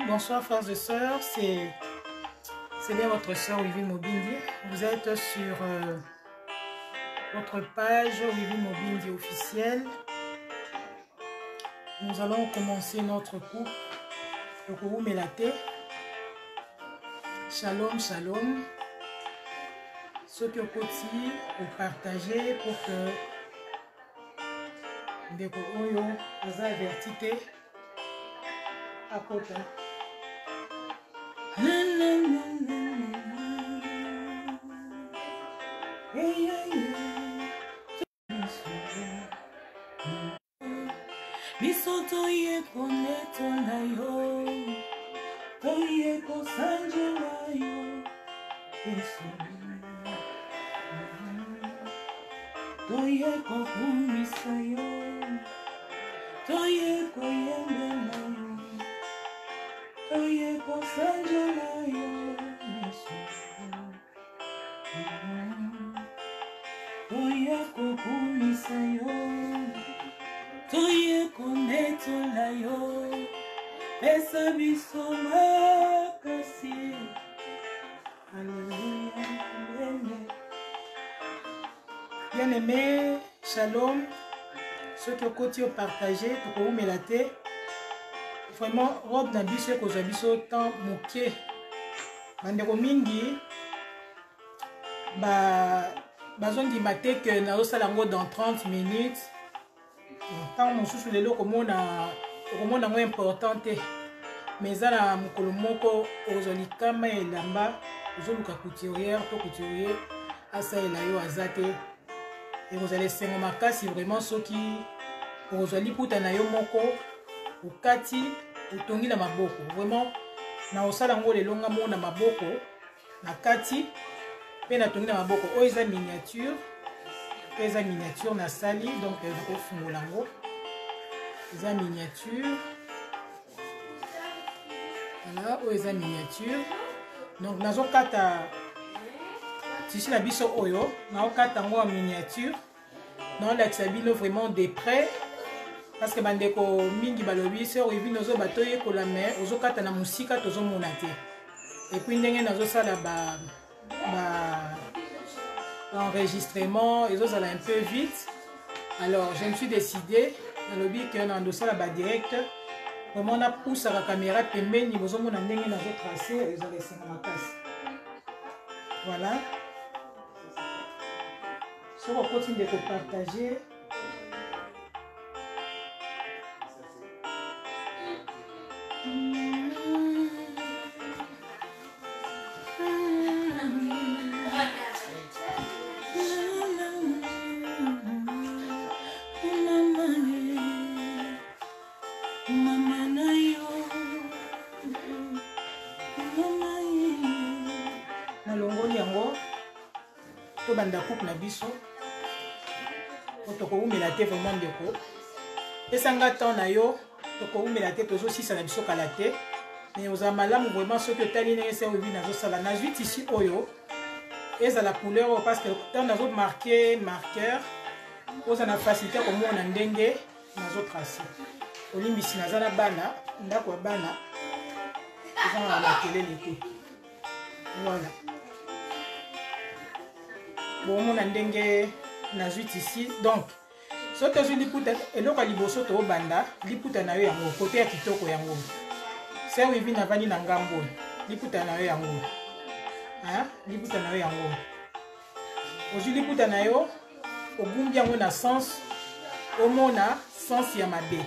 Bonsoir frères et sœurs, c'est bien votre sœur Wivine Mobindi. Vous êtes sur votre page Wivine Mobindi officielle. Nous allons commencer notre cours, le cours Mélaté. Shalom, shalom. Ceux qui ont côté, vous partagez pour que des cours aza avertité à côté. Biso toye koneto na yo, toye kosanje na yo, Yesu. Toye kokumisa yo, toye koyembe na yo, toye kosanje na yo, Yesu. Toye kokumisa yo, toye konetola yo, pesa biso makasi. Alléluia, amen. Bien-aimés, shalom. Ceux qui ont côté partagé pour vous mélater. Vraiment, robe na biso ko zabiso temps moké. Bandeko mingi bazon di maté que na osalango dans 30 minutes. Tant mon sous lelo komona ngo important te. Mais ça la mukolo moko ozoli kama elamba ozoluka couturière to couturier asa elayo azate. Et vous allez sengo makasi vraiment soki ozoli puta na yo moko ukati utongi na maboko. Vraiment na osala ngo lelo nga mona maboko na kati pe na tongi na maboko o eza miniature. Eza miniature na sali donc ko fungola ngo. Eza miniature. Voilà, o eza miniature. Donc nazo kata tissu na biso oyo, na okata ngo en miniature. Non la tsabino vraiment de près parce que bandeko mingi balobi sœur Wivine ozo batoye ko la mer, ozo kata na musika tozo monate. Et puis ndenge nazo sala l'enregistrement, et ça allait un peu vite. Alors je me suis décidé, dans le but qu'on a endossé la direct, vraiment on a poussé la caméra pembeni, nous avons tracé et vous allez laisser ma casse. Voilà. Si on continue de partager. Banda coupe na biso toko umela te vraiment ndeko pesanga temps na yo toko umela te tozo sisa na biso kala te mais oza malamu vraiment ce que tali na ese obi nazo sala na juit ici oyo eza la couleur parce que temps nazo marquer marqueur oza na facilité comme on ndenge nazo tracer olimbisi na zana bana ndako ya bana eza na la kelele te voilà. Bon, on a ndenge na juit ici. Donc, ce que je dis pour et le liboso to banda, liputa na yo yango côté ya kitoko yango. C'est Wivine na vani na ngambo. Liputa na yo yango. Hein? Liputa na yo yango. Oju liputa na yo ogumbi yango na sens omona sens ya mabe.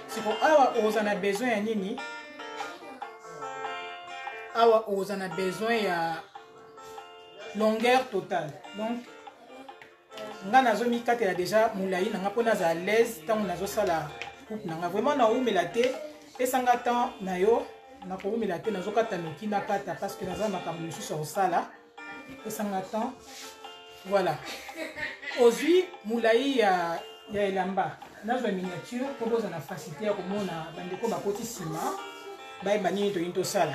C'est pour awa ozana besoin ya nini? Awa ozana besoin ya longueur totale. Donc nga nazo mikatela déjà moulayi nanga pona za à l'aise tant nazo sala coupe nanga vraiment na umela te pesanga temps na yo na ko umela te nazo kata noki na kata parce que naza makambo mususu au sala pesanga temps voilà ozui moulayi ya elamba nazo miniature pour boza na facilité ya komona bandeko bakoti sima baye banini to into sala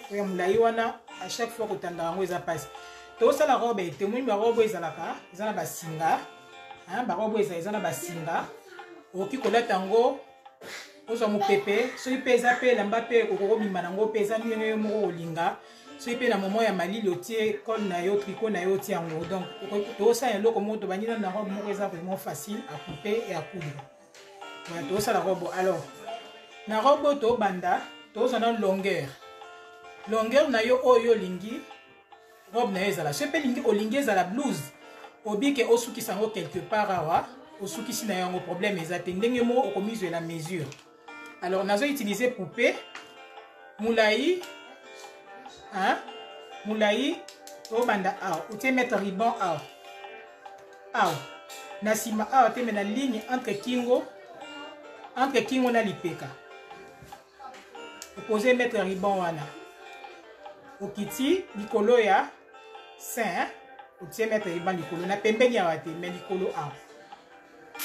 oya moulayi wana à chaque fois kotanda yango eza passe. Tout ça la robe est témoin ma robe ezalaka ezana basinga hein ba robe ezana basinga oki kolata ngo ozwa mopepe soki mpe eza mpe elamba mpe okokobima nango mpe eza ndenge yo moko kolinga soki mpe na momo ya malili otie col na yo tricot na yo otie yango donc tokosala eloko moko tobandi na robe moko eza vraiment facile à couper et à coudre voilà tokosala robe alors na robe tobanda tozwa na longueur na yo oyo olingi robe na yo ezala soki mpe lingi olingi ezala blouse obike osukisa yango quelque part awa osukisi na yango problème eza te ndenge moko okomizwela mesure alors nazo utiliser poupée moulayi moulayi tobanda awa otie mettre ruban awa na nsima awa te me na ligne entre kingo na lipeka opose mettre ruban wana okiti likolo ya sein otie mettre ruban likolo na pembeni awa te me likolo awa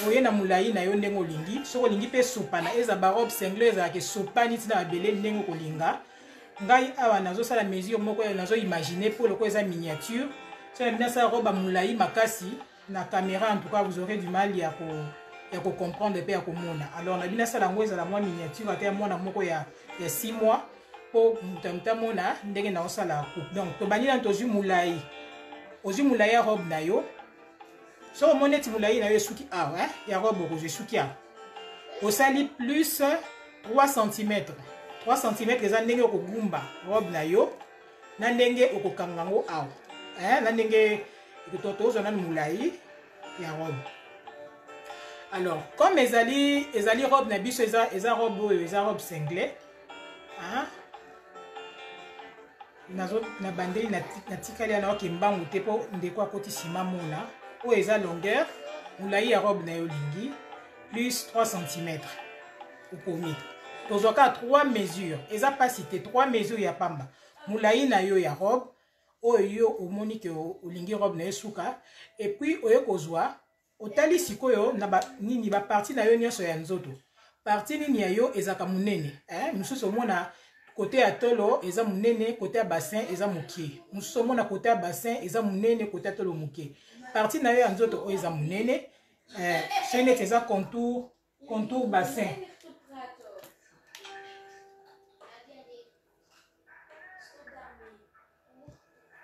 oye na moulayi na yo ndenge olingi soki olingi mpe sopana eza barobe single ezalaka esopani ntina mabele ndenge okolinga ngai awa nazosala mesure moko nazo imagine mpo loko eza miniature soki nabi nasala robe ya moulayi makasi na caméra en tout cas vous aurez du mal ya kocomprendre mpe ya komona alors nabi nasala yango ezala mwa miniature ate ya mwana moko ya 6 mois mpo muta mona ndenge naosala coupe donc tobandi nani tozwi moulayi ozwi moulayi ya robe na yo so omoni eti moulayi na yo esuki awa ya robe okozwa esuki awa osali plus 3 cm eza ndenge okogumba robe na yo na ndenge okokanga yango awa na ndenge tozwa nanu moulayi ya robe alors comme ezali robe na biso eza robe oyo eza robe single na bandeli natikali ana oke mbangu te mpo ndeko akoti nsima mona oyo eza longueur moulayi ya robe na yo lingi plus 3 cm okomi tozwaka 3 mesures eza pasi te 3 mesures ya pamba moulayi na yo ya robe oyo yo omoni ke olingi robe na yo suka epuis oyo kozwa otali sikoyo na nini baparti na yo nyonso ya nzoto parti nini ya yo ezaka monene mosusu omona kote ya tolo eza monene kote ya bassin eza mokie mosusu omona kote ya bassin eza monene kote ya tolo mokie parti na yo ya nzoto oyo eza monene soki neti eza contour bassin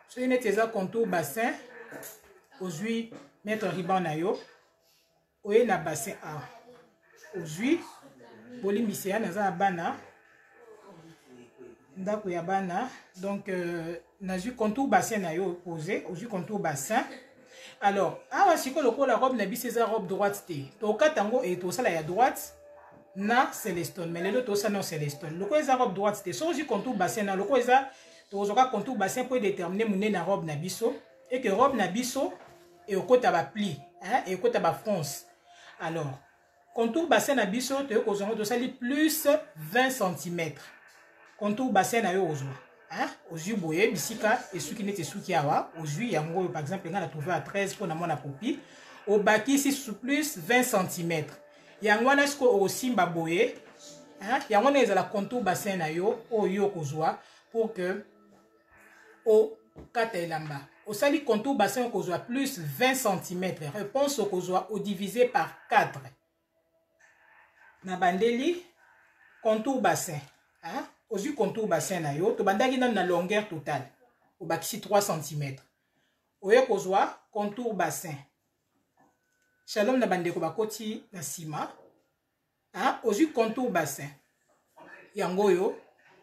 soki neti eza contour bassin ozwi mettre ruban na yo oye na bassin awa ozwi bolimbisi ya naza na bana ndako ya bana donc nazwi contour bassin na yo posé ozwi contour bassin alors awa sikoyo lokola robe na biso eza robe droite te tokata yango e tosala ya droite na celestone mais lelo tosala na celestone lokola eza robe droite te so ozwi contour bassin na lokola eza tozwaka contour bassin mpo déterminer monene na robe na biso et que robe na biso ekota bapli ekota bafrance alors contour bassin na biso toyo kozwa tosali plus 20 cm contour bassin na yo ozwa ozwi boye bisika esuki neti esuki awa ozwi yango oyo par exemple nga na trouvé à 13 mpo na mwana popi obakisi plus 20 cm yango wana sikoyo okosimba boye yango wana ezala contour bassin na yo oyo okozwa pour que okata elamba osali contour bassin okozwa plus 20 cm réponse okozwa odivisé par 4 na bandeli contour bassin ozwi contour bassin na yo tobandaki nanu na longueur totale obakisi 3 cm oye kozwa contour bassin shalom na bandeko bakoti na nsima ozwi contour bassin yango oyo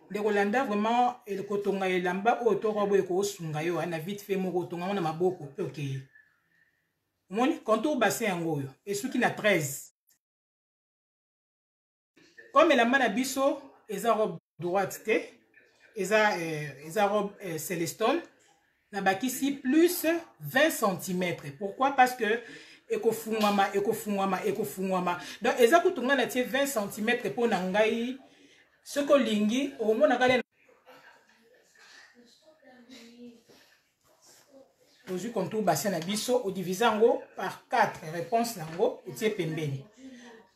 ndekolanda vraiment ekotonga elamba oyo to robe ekosunga yo na vite fait moko otonga na maboko mpe okeye omoni contour bassin yango oyo esuki na 13 comme elamba na biso eza robe droite te eza robe celestone na bakisi plus 20 cm pourquoi parce que ekofungwama donc eza kutunga na tie 20 cm mpo na ngai soki olingi okomonaka le ozwi contour bassin na biso odivise yango par 4 réponse nango otie pembeni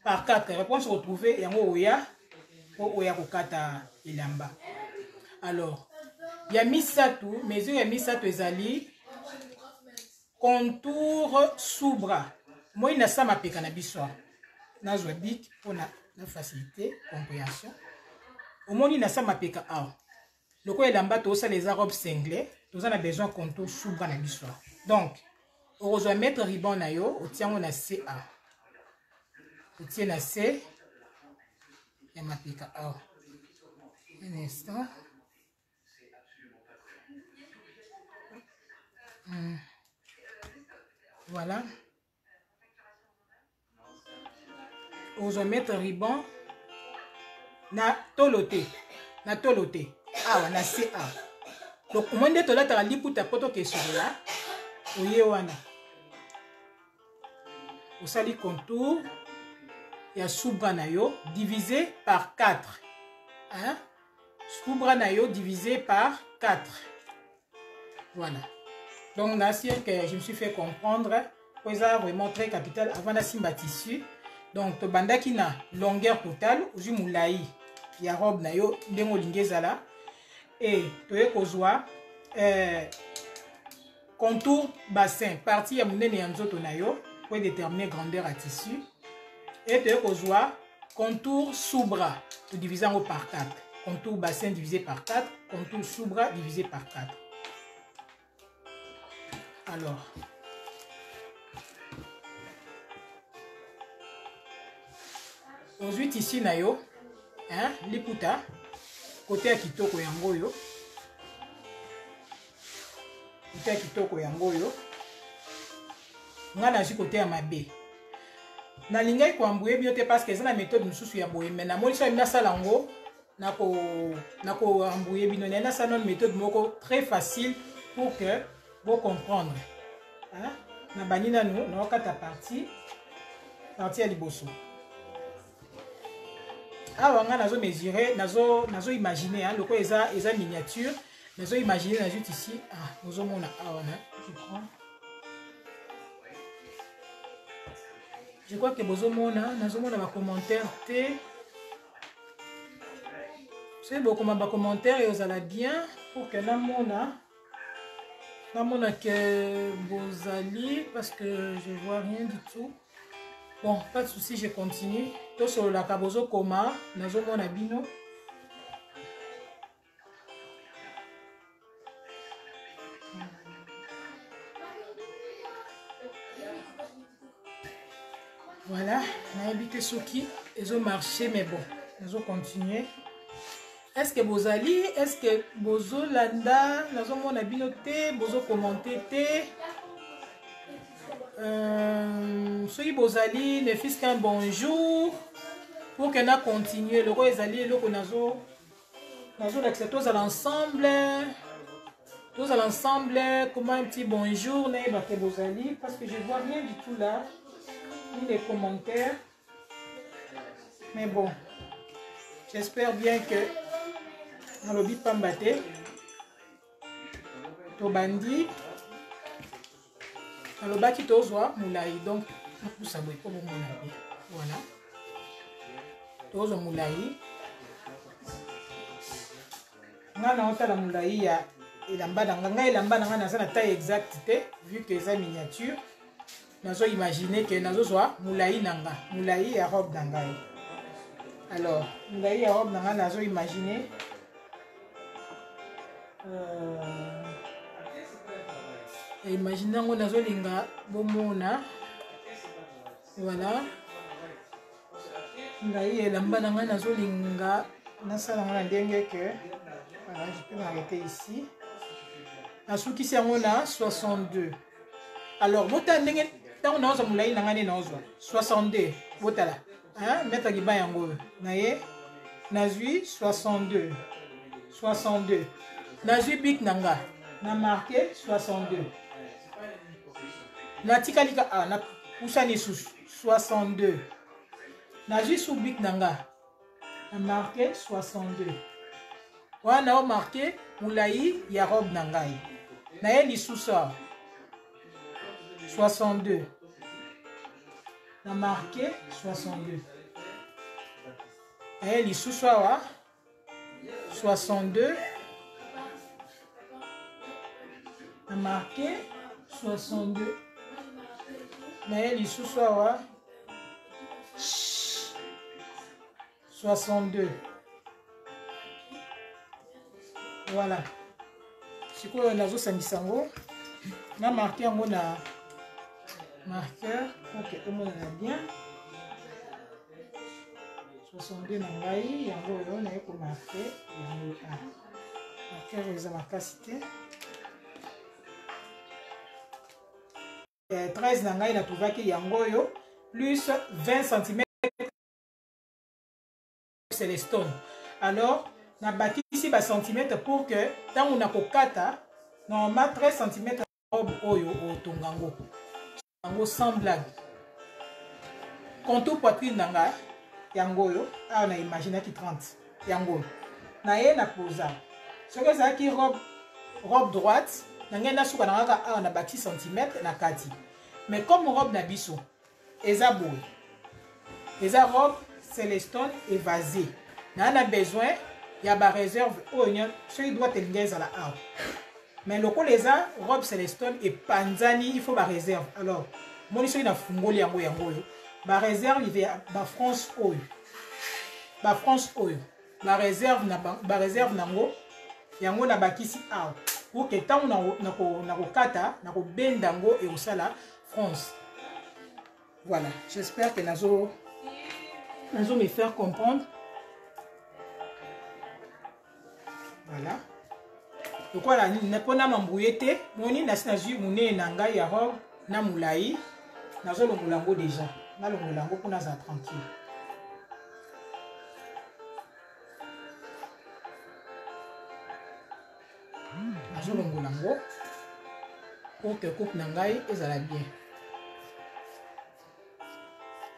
par 4 réponse retrouvé yango oya po oya kokata elamba alors ya misatu mesure ya misatu ezali contour sous bras moi nasala mapeka na biso nazwa bik mpona la facilité, compréhension. Au moins, il y a ça, ma peka. Le quoi, il y a les robes cinglées. Nous avons besoin de contour soubra na l'histoire. Donc, on va mettre ruban na yo, on tient on a CA. On tient à C. Et ma peka. Un instant. Voilà. On va mettre ruban na toloté. Na toloté. On a CA. Donc, au moins de tola ta liputa poto ke sur là. Oye wana. Au sali contour. Il y a soubra na yo divisé par 4. Hein? Soubra na yo divisé par 4. Voilà. Donc, on a sûr que je me suis fait comprendre. Pour ça, vraiment très capital avant la simba tissu. Donc, to banda qui na longueur totale. Oju moulaï. Il y a robe na yo. Ndengo lingezala. Et toye kozwa contour bassin partie ya munene ya nzoto na yo pour déterminer grandeur à tissu et toye kozwa contour sous-bras to diviser en par 4 contour bassin divisé par 4 contour sous-bras divisé par 4. Alors ozwi tissu na yo hein liputa côté ya kitoko yango yo côté ya kitoko yango yo nga na côté ya mabe na lingai ko ambuye biote parce que c'est la méthode mususu ya boye mais na molisa na salango nako ambuye bino na sa non méthode moko très facile pour que vous comprendre hein na banina no na okata partie ya liboso. Ah, on a mesuré, nazo imaginer, hein, le quoi est miniature, nazo imaginer, nazo ici, ah, nous avons je crois que vous avez un commentaire, c'est beaucoup de commentaires et vous allez bien pour que nous que vous allez parce que je vois rien du tout. Bon, pas de souci, je continue. Tout sur la cabozo coma, nazo mon abino. Voilà, on a habité Soki, ils ont marché, mais bon, ils ont continué. Est-ce que vous allez, est-ce que vous landa, nazo mon abino te, vous commenté te. Soyez bozali ne fils qu'un bonjour pour que na continue le roi ezali le konazo l'accepter tous à l'ensemble comment un petit bonjour na ba bozali parce que je vois rien du tout là ni les commentaires mais bon j'espère bien que na lobi pambate to bandi alors baki tozwa moulaï donc ça boye pour moulaï voilà tozwa moulaï ngana otala moulaï ya elamba nanga ngai elamba nanga naza na taille exacte vu que eza miniature nazo imaginer que nazozwa moulaï nanga moulaï ya robe nanga alors moulaï ya robe nanga nazo imaginer imaginez on a zolinga bomona voilà ngai elamba nanga nazolinga nasala ngana ndenge que voilà je peux m'arrêter ici nasuki si yango na 62 alors bota ndenge tango naoza molai nanga nde naozwa 62 botala hein mettre liba yango naye nazwi 62 nazwi bik nanga na marqué 62 na tikalika na pusani sous 62 nazwi subik nanga na marqué 62 wana o marqué moulaï ya robe nangai na ye lisusa 62 na marqué 62 na ye lisusa wa 62 na marqué 62 na ye lisusu awa 62. Voilà. Si quoi on a sango na marqué en na marqueur OK tout le monde est bien 62 na ngai yango yo na ko marquer yango marqueur les marquacité 13 na ngai na trouvaki yango yo plus 20 cm c'est les stones. Alors na bâti ici bas centimètres pour que tant on a kokata normalement 13 cm robe oyo au tongango yango sans blague contour poitrine nanga yango yo a on a imaginé qui 30 yango na ye na posa ce que ça qui robe droite nanga na suka nanga a on a bâti cm na kati mais comme robe na biso eza boy eza robe Célestone évasée na a besoin il y a ba réserve oyo celui doit tenir à la arbre mais le les a robe Célestone et panzani il faut ba réserve alors moi celui na fungoli yango yango ba réserve il va ba France oyo ba réserve nango yango na bakisi arbre pour que tant na ko kata na ko bendango et au sala France. Voilà, j'espère que nazo me faire comprendre. Voilà. Donc voilà, n'a pas m'embrouiller moni na sinazu mune nanga ya robe na mulai nazo lo mulango déjà. Na lo mulango pour na za tranquille. Nazo lo mulango pour que coupe nangai ezala bien.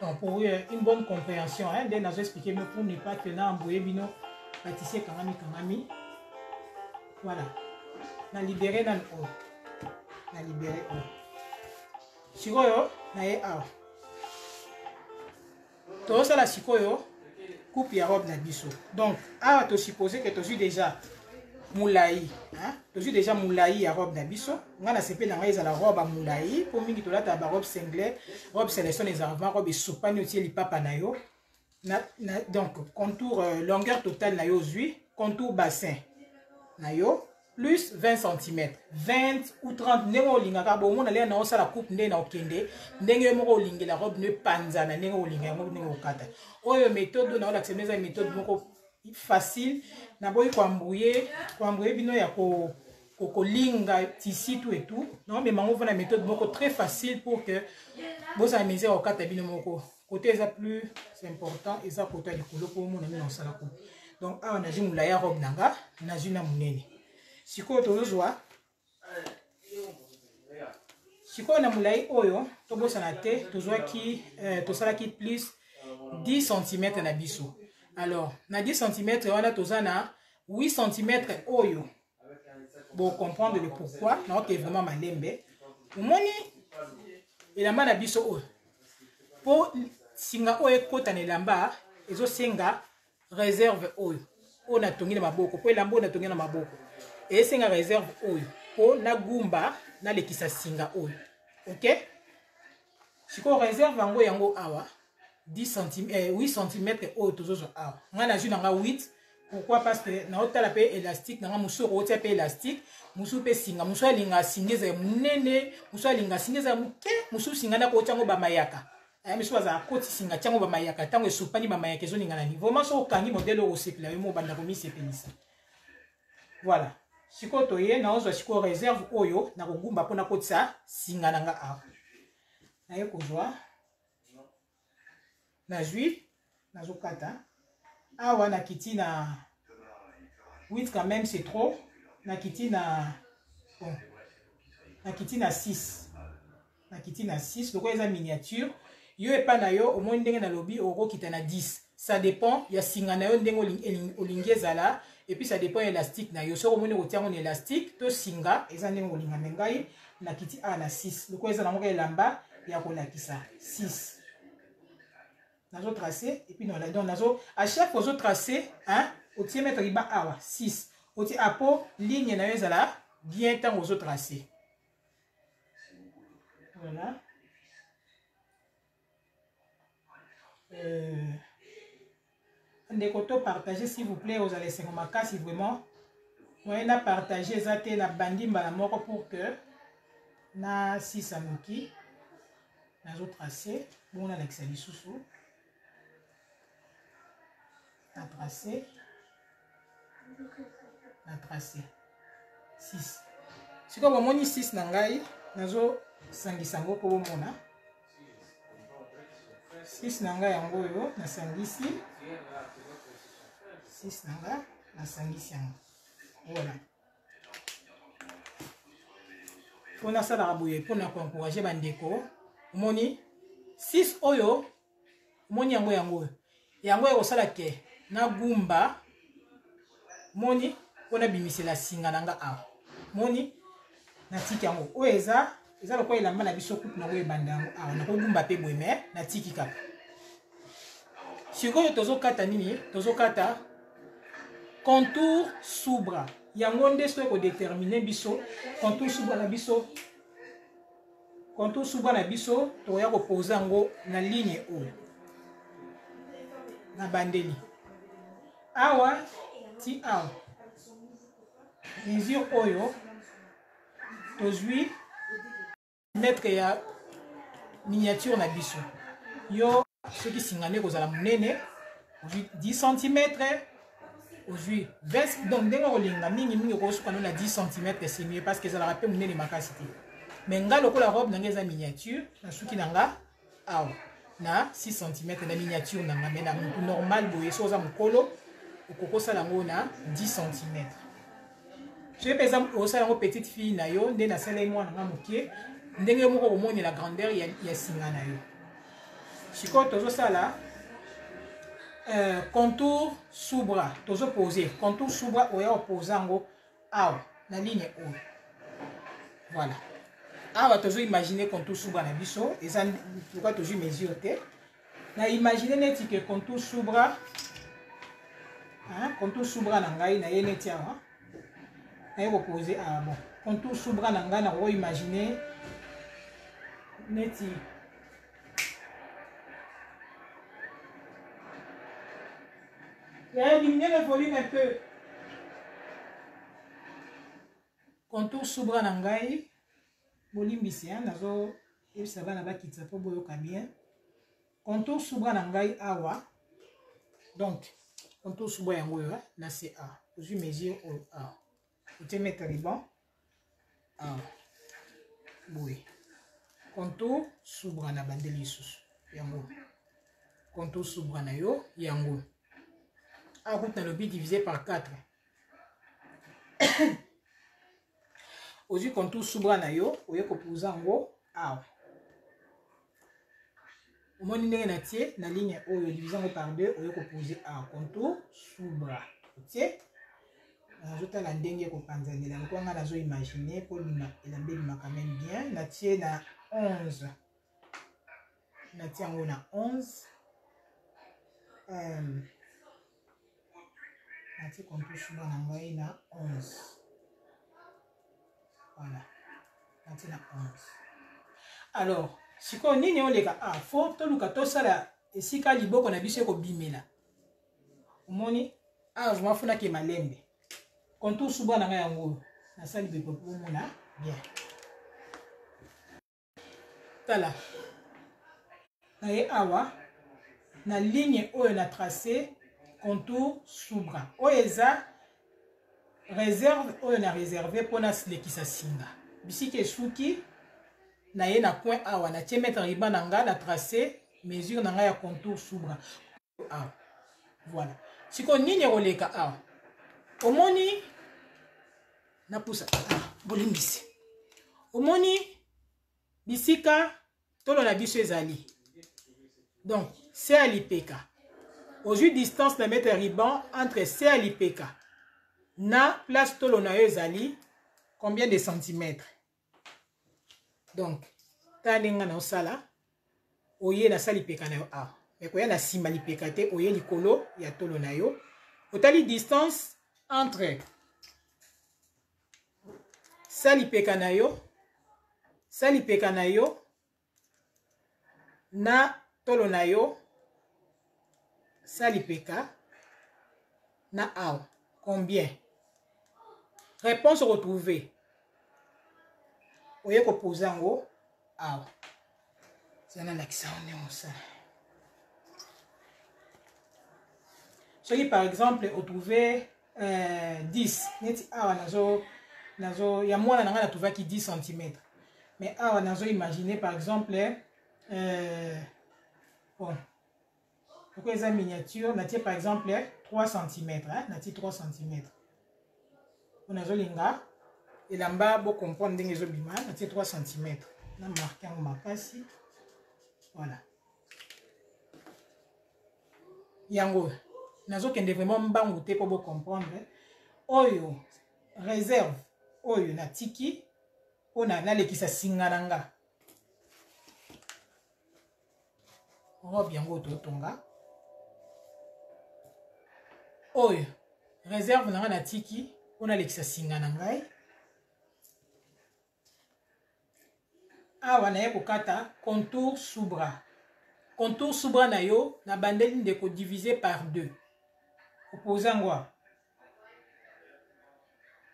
Donc pour une bonne compréhension, hein, dès nazo expliquer mais pour ne pas que na embrouiller bino pâtissier kangami. Voilà. Na libéré dans le haut. Na libéré haut. Sikoyo, na ye awa. Tout ça la sikoyo, coupe ya robe na biso. Donc, awa to supposé que tu suis déjà moulaï. Hein? Tu suis déjà moulaï ya robe na biso. Nga na sepe na nga la robe à moulaï. Pour mingi to la ta robe cinglée, robe sélection les avant, robe soupani aussi li papa na yo. Donc, contour longueur totale na yo 8, contour bassin. Nayo plus 20 cm 20 ou 30 ndenge olingaka bo mona le na osala coupe ndenge na okende ndenge moko olingi la robe ne panzana ndenge olinga yango ndenge okata oyo méthode na ola semeza méthode moko facile na boyi ko embrouiller bino ya ko linga tissu tout et tout non mais mango na méthode moko très facile pour que vous amusez au kata bino moko côté ça plus c'est important et ça côté du kolo pour mona na osala coupe. Donc, on a dit que la robe nanga, na juna munene. Si ko to zwa. Si ko na mulai oyo, to bosa na te, to zwa ki to sala ki plus 10 cm na biso. Alors, na 10 cm on a to na 8 cm oyo. Pour comprendre le pourquoi, na ok vraiment malembe. Moni elamba na biso oyo. Po singa oyo kota na elamba, ezo senga réserve oyo on a tongi na maboko po elambo na tongi na maboko et senga réserve oyo po na gumba na lekisa singa oyo OK siko réserve yango awa 10 cm 8 cm oyo tozozo awa nga na juna nga 8 pourquoi parce que na otala pe élastique na nga musoko otia pe élastique musu pe singa musu alinga singeza munene musu alinga singeza muke musu singa na ko chango ba mayaka mais soit à côté singa tiango ba mayaka tango esopani ba mayaka zo ninga nani vraiment so kangi modèle au sepla yo banda ko mi sepelisa voilà siko toye na ozo siko réserve oyo na kogumba pona kotisa singa nanga a na ye kozwa na juif na zo kata awa na kiti na 8 quand même c'est trop na kiti na bon na kiti na 6 na kiti na 6 donc eza miniature yo epa na yo au moins ndenge na lobi oko kita na 10 ça dépend ya singa na yo ndenge olingi ezala et puis ça dépend élastique na yo soko moni kotiango na élastique to singa eza ndenge olinga mengai na kiti a na 6 loko eza na moko elamba ya kolakisa 6 nazo tracer et puis non donc nazo à chaque fois zo tracer hein otie mettre riba awa 6 otie apo ligne na yo ezala bien tant aux autres tracer voilà. ndeko to partager s'il vous plaît aux allez makasi vraiment moyen na partager ça te na bandi mbala moko pour que na sisa noki nazo tracer bon na l'excel lisusu na tracer 6 siko bomoni 6 na ngai nazo sangisa ngo po bomona 6 na ngai yango yo nasangisi 6 na ngai nasangisi yango voilà pona sala boye pona ko encourager bandeko omoni 6 oyo omoni yango ya sala ke na gumba moni pona bimisela singa nanga awa moni na tiki yango oyo eza lokola elamba na biso coupe nango ebanda yango awa nakogumba pe boye me na tiki kaka sikoyo tozokata nini tozokata contour subra yango nde soki kodetermine biso contour subra na biso toya kopoza yango na ligne oyo na bandeli awa ti awa mesure oyo tozwi mètre ya miniature na biso yo soki singane kozala monene ozwi 10 cm ozwi 20 donc ndenge kolinga mingi okosuka na 10 cm c'est mieux parce que ezalaka mpe monene makasi te mais nga lokola robe nanga eza miniature nasuki nanga awa na 6 cm na miniature nanga me na normal boye so oza mokolo okokosala yango na 10 cm soki mpe eza osala yango petite fille na yo nde nasala mwana nga mokie ndenge moko komoni la grandeur ya singa na yo sikoyo tozosala contour subra tozopose contour subra oya opoza yango awa na ligne oyo voilà awa tozoimagine contour subra na biso eza pourquoi tozwi mesure te na imagine neti ke contour subra na ngai na ye neti awa naye kopose awa bon contour subra na ngai nakoimagine neti diminuer le volume un peu contour subra na ngai bolimbisi nazo yebisa bana bakitisa mpo boyoka bien contour subra na ngai awa donc contour subra yango oyo na c'est a ozwi mesure oyo awa otie mettre riban awa boye contour subra na bandeli lisusu yango contour subra na yo yango awa kuta nalobi divisé par 4 ozwi contour subra na yo oye kopuza yango awa omoni ndenge na tie na ligne oyo divise yango par 2 oye kopuze awa contour subra otie nazotala ndenge kopanzanela lokola nga nazoimagine mpo elamba ebimaka meme bien natie na 11 natie yango na 11 natie contour subra na ngai na 11 voilà natie na 11 alors sikoyo nini oleka fo toluka tosala esika liboko na biso ekobimela omoni vraiment funaki malembe contour subra na ngai yango nasali bepe po mona bien tala naye awa na ligne oyo na tracé contour subra oyo eza réserve oyo na réserve mpona lekisa singa bisiki esuki naye na point awa natie mettre riban na ngai na tracé mesure na ngai ya contour subra awa voilà sikoyo nini ekoleka awa omoni napusa bolimbisi omoni bisika tolo na biso ezali donc se ya lipeka ozwi distance na mettre riban entre se ya lipeka na place tolo na yo ezali combien de centimètres donc tala ndenge nga na osala oye nasala lipeka na yo awa mekoya na nsima lipeka te oye likolo ya tolo na yo otali distance entre salipeka na yo na tolo na yo salipeka na awa. Combien? Réponse retrouvée. Oye ko poser en haut. Awa. Ça n'a l'accent en ça. Celui par exemple, vous trouvez 10. Awa nazo, ya moi na trouvé qui 10 cm. Mais awa nazo imaginer par exemple bon. Pourquoi les miniature, natie par exemple 3 cm, hein, natie 3 cm. On a zolinga et là-bas pour comprendre des les obima, natie 3 cm. On a marqué en makasi. Voilà. Yango, nazo kende vraiment mbangouté pour comprendre. Oyo réserve, oyo na tiki, on a na lekisa singananga. Robe yango totonga. Oyo réserve na tiki, on a lekisa singanangai. Awa na ye kokata contour sous bras. Contour sous bras na yo na bandeli de ko diviser par 2. Opposant quoi?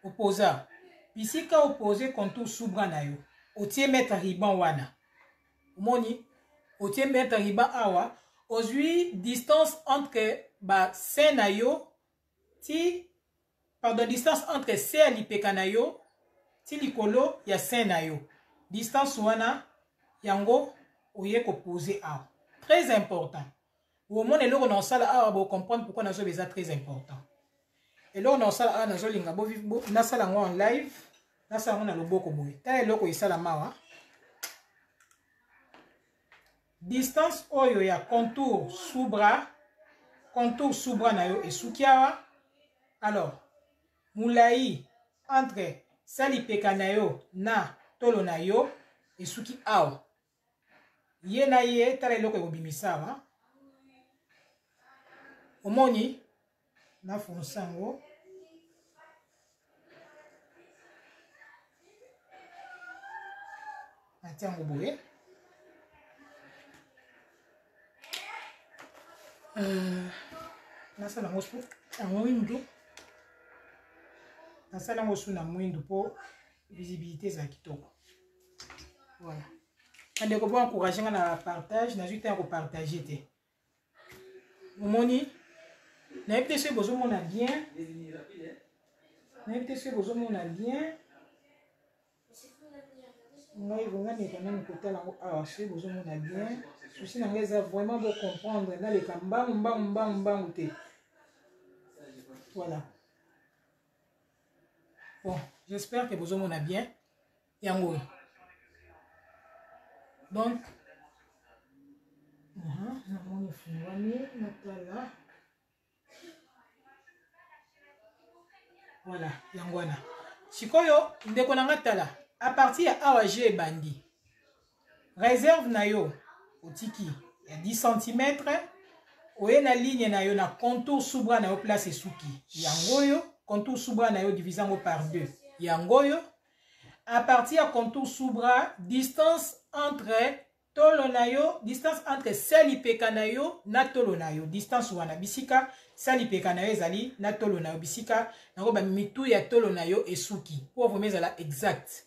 Opposant. Ici ka opposer contour sous bras na yo. Otie mettre riban wana. Omoni otie mettre riban awa. Aujourd'hui distance entre ba sein na yo ti pardon distance entre sein lipeka na yo ti likolo ya sein na yo. Distance wana yango oye ko poser awa. Très important. Au moins le on sala awa bo comprendre pourquoi nazo beza très important. Et là on sala awa nazo linga bo na sala ngo en live, na sala ngo na loboko boye. Ta eloko isala mawa. Distance oyo ya contour sous bras na yo et sukiawa. Alors, moulai entre sali peka na yo na tolo na yo et suki awa. Ye na ye tala eloko ebimisawa. Omoni na fonsango. Atiango boye. Nasala ngosu amwindo. Nasala ngosu na mwindo po visibilité za kitoko. Voilà. On est pour encourager na partage, na juste à partager. Omoni na epte ce besoin on a bien. Na epte ce besoin on a bien. Ngai vonga ne kana mkota la ah ce besoin on a bien. Souci na ngeza vraiment pour comprendre na le kamba te. Voilà. Bon, j'espère que vous on a bien. Yango. Donc, voilà, yangwana. Sikoyo, ndeko na ngatala. À partir ya awa G bandi. Réserve na yo, otiki, ya 10 cm. Oye na ligne na yo na contour sous bras na yo place suki. Yangoyo, contour sous bras na yo divisango par 2. Yangoyo. À partir ya contour sous bras, distance entre tolo na yo, distance entre sali peka na yo na tolo na yo. Distance wana bisika sali peka na yo ezali na tolo na yo bisika nango ba mitu ya tolo na yo esuki. Pour vous mettre là exact.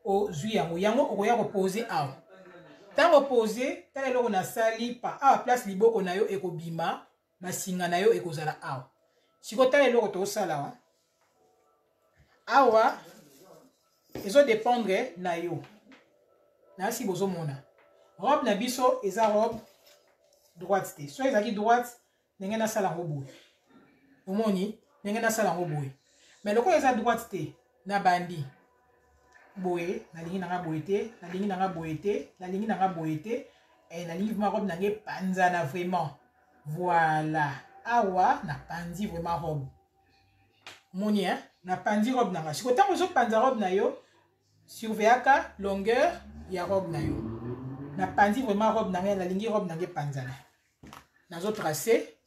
O zui yango yango okoya ko poser awa. Tango poser, tala eloko na sali pa awa place liboko na yo ekobima, masinga na yo ekozala awa. Siko tala eloko to sala wa. Awa ezo dépendre na yo. Na si bozo mona. Robe na biso eza robe droite te. So ezaki droite, ndenge na sala ngo boye. Omoni, ndenge na sala ngo boye. Mais loko eza droite te na bandi. Boye, na lingi nanga boye te, na lingi nanga boye te, na lingi nanga boye te, et na lingi ma robe nange panzana vraiment. Voilà. Awa na pandi vraiment robe. Moni hein, na pandi robe nanga. Si kotan ozo panza robe na yo, surveillaka longueur ya robe na yo. Na pandi vraiment robe nanga, na lingi robe nange panzana. Nazo tracé.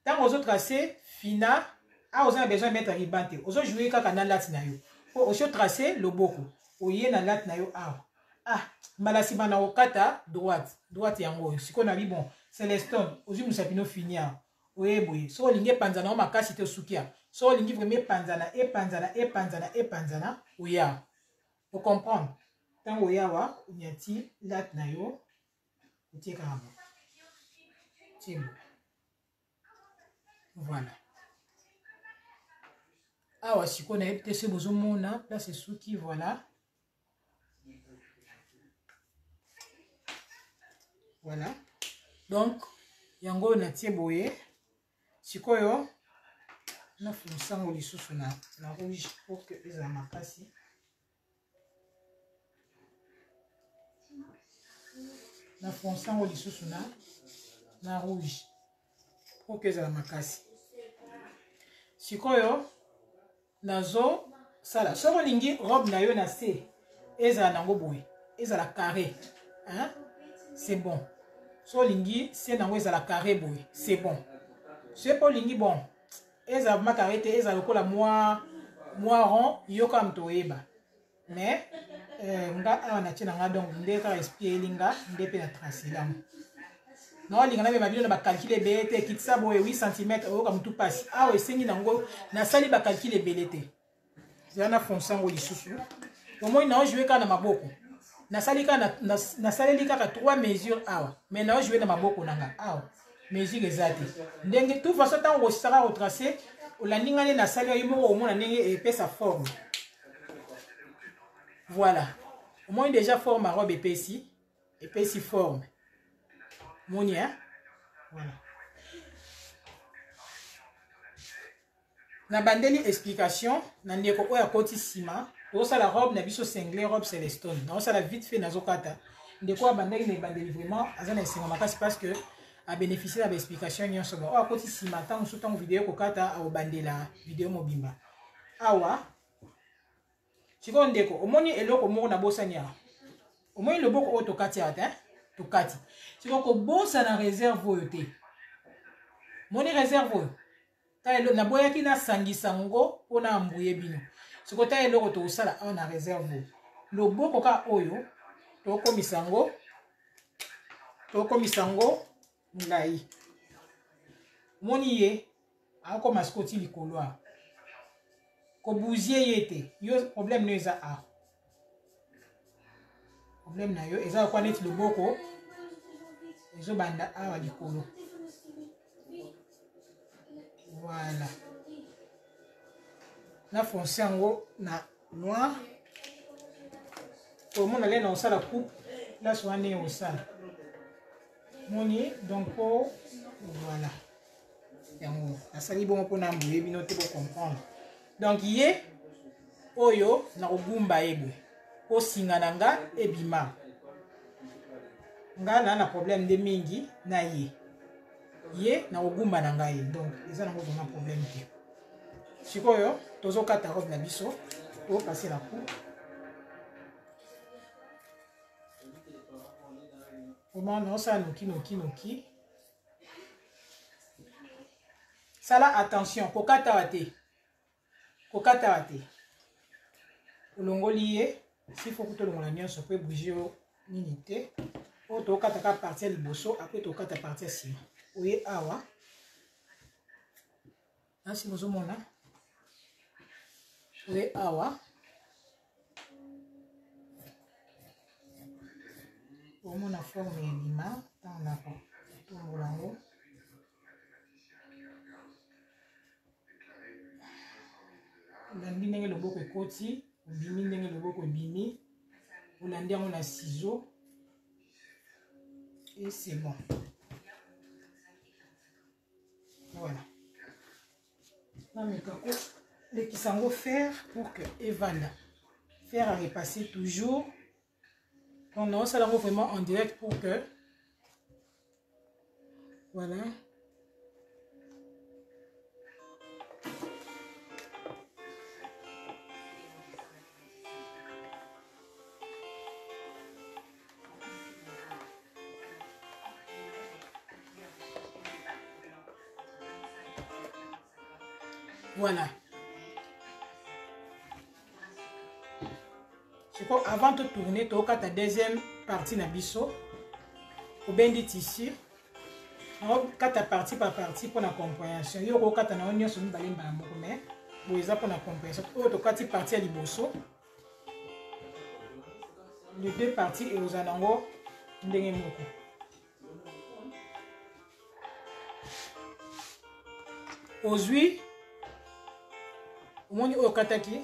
Tant ozo tracé fina, a ozo na besoin de mettre riban te. Ozo jouer kaka na lati na yo. Ozo tracé loboko. Oye na lati na yo awa. Ah, malasi bana okata droite. Droite yango. Siko na bi bon, c'est les stones. Ozo musapino finia. oye boye so olingi epanzana o makasi te osukia so olingi vraiment epanzana oya ocomprendre ntango oya awa onyati late na yo otie kaka bo tie bo voilà awa sikoyo nayebi te se bozomona place esuki voilà voilà donc yango natie boye sikoyo nafunsango lisusu na rouge pour que ezala makasi nafunsango lisusu na rouge pour que ezala makasi sikoyo nazo sala soki olingi robe na yo na se ezala nango boye ezala carré hein? C'est bon so olingi se nango ezala carré boye c'est bon soki mpo olingi bon ezala vraiment carré te ezala lokola mwa rond yoka moto oyeba mais nga awa natie na nga donc nde kaka esprit elinga nde mpe na trasilango naolinga nabema bino na bacalcule ebele te ekitisa boye 8 cm oyoka motu pasi awa esengi nango nasali bacalcule ebele te zala na fonsango lisusu omoi naojue kaka na maboko nasaleli kaka 3 mesures awa mais naojue na maboko nanga awa mesure eza te ndenge toute façon ntango osisaka kotrace olandi ngani nasali oyo moko omona ndenge epesa forme voilà omoi déjà forme ya robe epesi forme moni hein voilà na bandeli explication na ndeko oyo akoti nsima tozosala robe na biso single robe Celestone naosala vite fait nazokata ndeko oyo abandaki na ebandeli vraiment aza na esengo makasi parce que abénéficie na baexplication nyonso ba oyo akoti nsima ntango mosusu ntango video ekokata akobandela video mobimba awa sikoyo ndeko omoni eloko moko na bosani awa omoni loboko oyo tokati awa te tokati sikoyo kobosa na réserve oyo te moni réserve oyo naboyaki nasangisa ngo mpona ambuye bino sikoyo ta eloko tokosala awa na réserve oyo loboko kaka oyo tokomisa ngo ngai omoni ye akokoma sikoyo ti likolo awa kobuzie ye te yo problème no eza awa problème na yo eza kwa neti loboko ezobanda awa likolo voilà na fonce yango na noir omona le na osala coupe place wana ye osala moni donc po voilà yango nasali bongo mpona mboye bino te bocomprendre donc ye oyo nakogumba ye boye po singa na nga ebima nga na problème nde mingi na ye nakogumba na ngai ye donc eza nango vraiment problème te sikoyo tozokata robe na biso topase la coupe vraiment naosala noki sala attention kokata wa te olongoli ye sifo kutolongola nyonso po ebouge o nini te oyo tokataka partie ya liboso apres tokata partie ya nsima oye awa nasi bozomona oye awa omona forme ebima ntango na kotongola yango olandi ndenge loboko ekoti obimi ndenge loboko ebimi olandi yango na ciseau et c'est bon voilà nameka kolekisa yango faire pour que evanda faire à repasser toujours donc naosala yango vraiment en direct pour que voilà voilà c'est quoi avant de tourner tu as ta deuxième partie na biso obendi tissu kata partie par partie pour la compréhension. Yo ko kata na onyo so mibale mbala moko mais bo eza pour la compréhension. O to kati partie ya liboso. Les deux parties et aux anango ndenge moko. Ozui omoni o kataki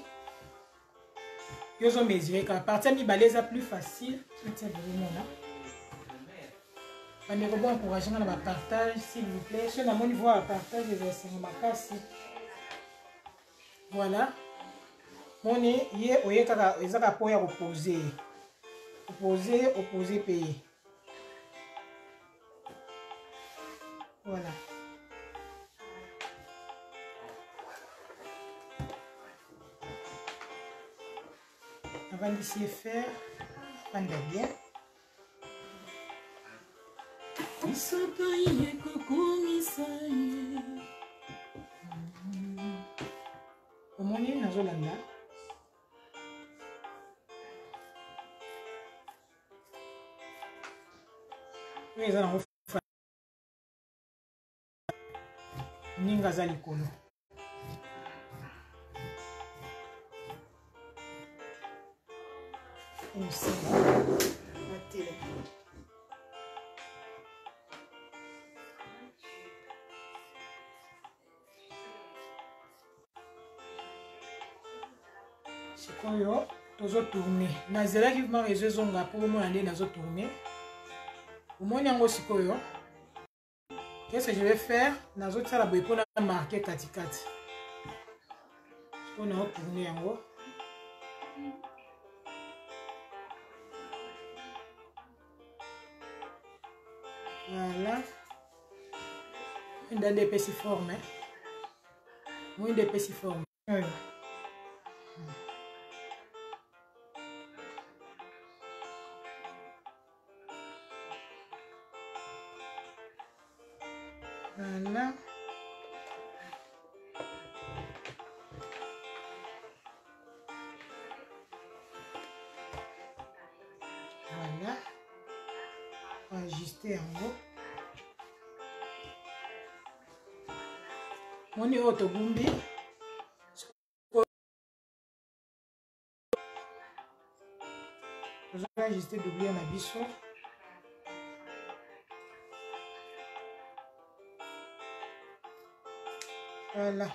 yozo mesurer car partie mibale eza plus facile. Tiens vraiment là. On est bon encourager dans le partage s'il vous plaît. Si on a mon niveau à partage des enseignements casse. Voilà. Mon est hier oye kaka ezaka po ya opposer. Opposer payer. Voilà. Avant d'ici faire, prendre bien. Isapaye kokumisaye. Omoni nazolanda. Oui, eza nango ninga za likolo. Sikoyo tozo tourner. Nazelaki ma réseau zonga pour moi aller nazo tourner. Omoni yango sikoyo. Qu'est-ce que je vais faire? Nazo tsala boy pour marquer katikati. On a tourner yango. Voilà. Une des petits formes. Une des petits formes. Voilà. Voilà. On va ajuster en haut. On est autobumbi. Je vais ajuster d'oublier un abisso. Voilà.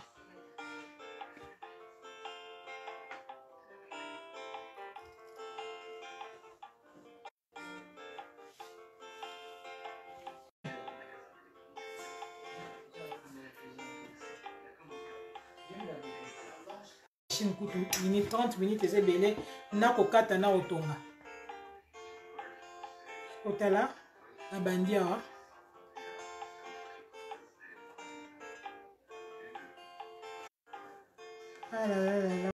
Minutes 30 minutes c'est belé na kokata na otonga otala na bandia wa ah là là là.